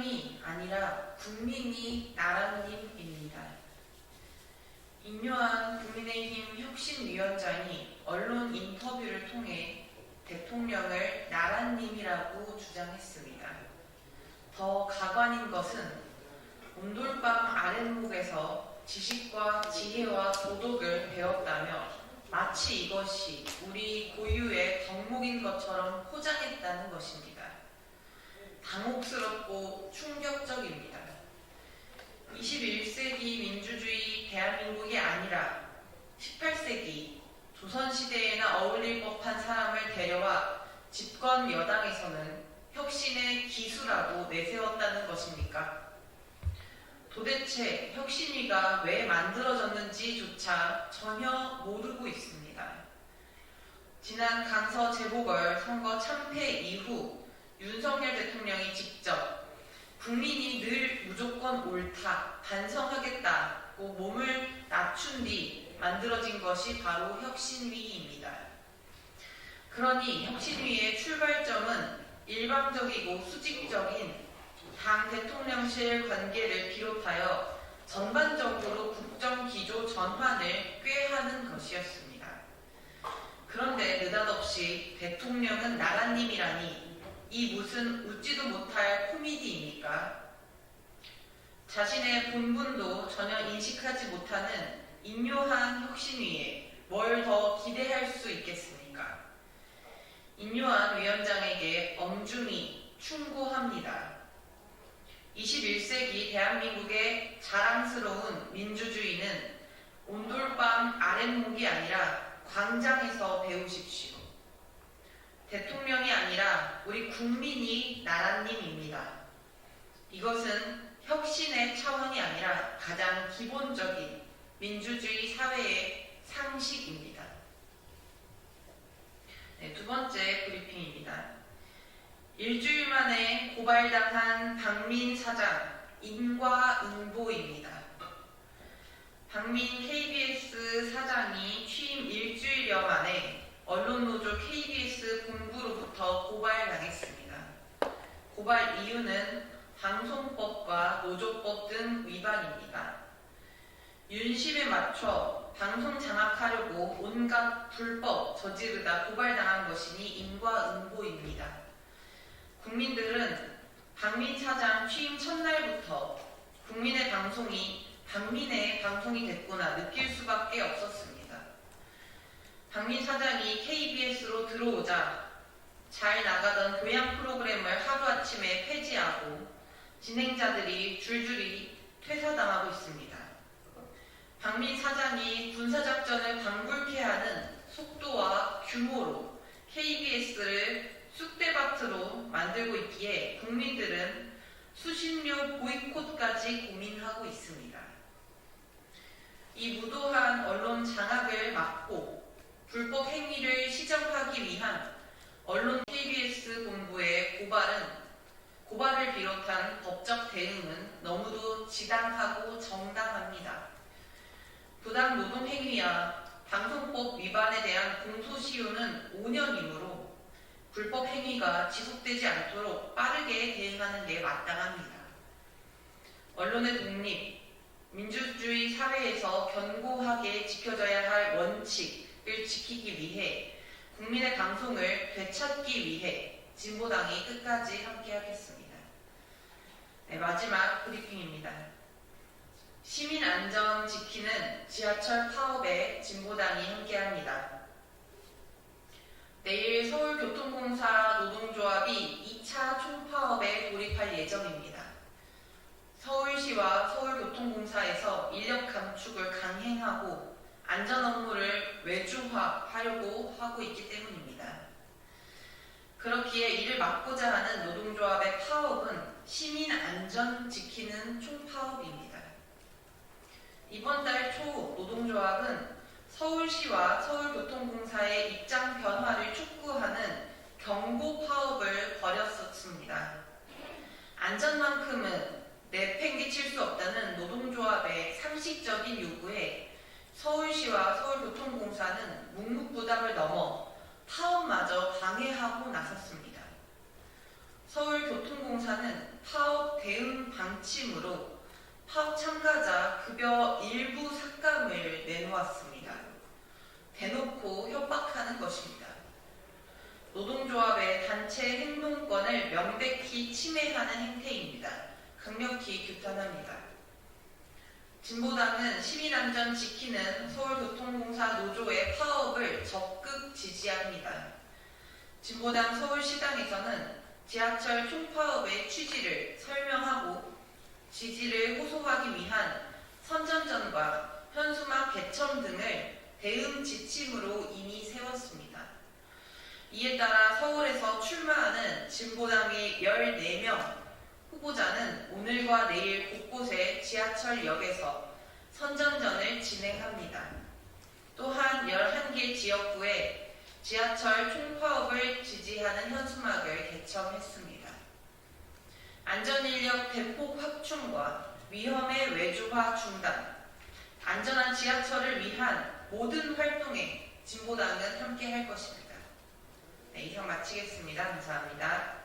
대통령이 아니라 국민이 나라님입니다. 인요한 국민의힘 혁신위원장이 언론 인터뷰를 통해 대통령을 나라님이라고 주장했습니다. 더 가관인 것은 온돌방 아랫목에서 지식과 지혜와 도덕을 배웠다며 마치 이것이 우리 고유의 덕목인 것처럼 포장했다는 것입니다. 당혹스럽고 충격적입니다. 21세기 민주주의 대한민국이 아니라 18세기 조선시대에나 어울릴 법한 사람을 데려와 집권 여당에서는 혁신의 기수라고 내세웠다는 것입니까? 도대체 혁신위가 왜 만들어졌는지조차 전혀 모르고 있습니다. 지난 강서 재보궐 선거 참패 이후 윤석열 대통령이 직접 국민이 늘 무조건 옳다, 반성하겠다고 몸을 낮춘 뒤 만들어진 것이 바로 혁신위입니다. 그러니 혁신위의 출발점은 일방적이고 수직적인 당 대통령실 관계를 비롯하여 전반적으로 국정기조 전환을 꾀하는 것이었습니다. 그런데 느닷없이 대통령은 나라님이라니 이 무슨 웃지도 못할 코미디입니까? 자신의 본분도 전혀 인식하지 못하는 인요한 혁신위에 뭘 더 기대할 수 있겠습니까? 인요한 위원장에게 엄중히 충고합니다. 21세기 대한민국의 자랑스러운 민주주의는 온돌방 아랫목이 아니라 광장에서 배우십시오. 대통령이 아니라 우리 국민이 나라님입니다. 이것은 혁신의 차원이 아니라 가장 기본적인 민주주의 사회의 상식입니다. 네, 두 번째 브리핑입니다. 일주일 만에 고발당한 박민 사장 인과응보입니다. 박민 KBS 사장이 취임 일주일여 만에 언론노조 KBS 본부로부터 고발당했습니다. 고발 이유는 방송법과 노조법 등 위반입니다. 윤심에 맞춰 방송 장악하려고 온갖 불법 저지르다 고발당한 것이니 인과응보입니다. 국민들은 박민 사장 취임 첫날부터 국민의 방송이 박민의 방송이 됐구나 느낄 수밖에 없었습니다. 박민 사장이 KBS로 들어오자 잘 나가던 교양 프로그램을 하루아침에 폐지하고 진행자들이 줄줄이 퇴사당하고 있습니다. 박민 사장이 군사작전을 방불케 하는 속도와 규모로 KBS를 쑥대밭으로 만들고 있기에 국민들은 수신료 보이콧까지 고민하고 있습니다. 이 무도한 언론 장악을 막고 불법 행위를 시정하기 위한 언론 KBS 본부의 고발을 비롯한 법적 대응은 너무도 지당하고 정당합니다. 부당 노동 행위와 방송법 위반에 대한 공소시효는 5년이므로 불법 행위가 지속되지 않도록 빠르게 대응하는 게 마땅합니다. 언론의 독립, 민주주의 사회에서 견고하게 지켜져야 할 원칙을 지키기 위해 국민의 방송을 되찾기 위해 진보당이 끝까지 함께하겠습니다. 네, 마지막 브리핑입니다. 시민 안전 지키는 지하철 파업에 진보당이 함께합니다. 내일 서울교통공사 노동조합이 2차 총파업에 돌입할 예정입니다. 서울시와 서울교통공사에서 인력 감축을 강행하고 안전 업무를 외주화하려고 하고 있기 때문입니다. 그렇기에 이를 막고자 하는 노동조합의 파업은 시민 안전 지키는 총파업입니다. 이번 달 초 노동조합은 서울시와 서울교통공사의 입장 변화를 촉구하는 경고 파업을 벌였었습니다. 안전만큼은 내팽개칠 수 없다는 노동조합의 상식적인 요구에 서울시와 서울교통공사는 묵묵부답을 넘어 파업마저 방해하고 나섰습니다. 서울교통공사는 파업 대응 방침으로 파업 참가자 급여 일부 삭감을 내놓았습니다. 대놓고 협박하는 것입니다. 노동조합의 단체 행동권을 명백히 침해하는 행태입니다. 강력히 규탄합니다. 진보당은 시민안전 지키는 서울교통공사 노조의 파업을 적극 지지합니다. 진보당 서울시당에서는 지하철 총파업의 취지를 설명하고 지지를 호소하기 위한 선전전과 현수막 개첨 등을 대응 지침으로 이미 세웠습니다. 이에 따라 서울에서 출마하는 진보당의 14명 후보자는 오늘과 내일 곳곳의 지하철역에서 선전전을 진행합니다. 또한 11개 지역구에 지하철 총파업을 지지하는 현수막을 개첨했습니다. 안전인력 대폭 확충과 위험의 외주화 중단, 안전한 지하철을 위한 모든 활동에 진보당은 함께할 것입니다. 네, 이상 마치겠습니다. 감사합니다.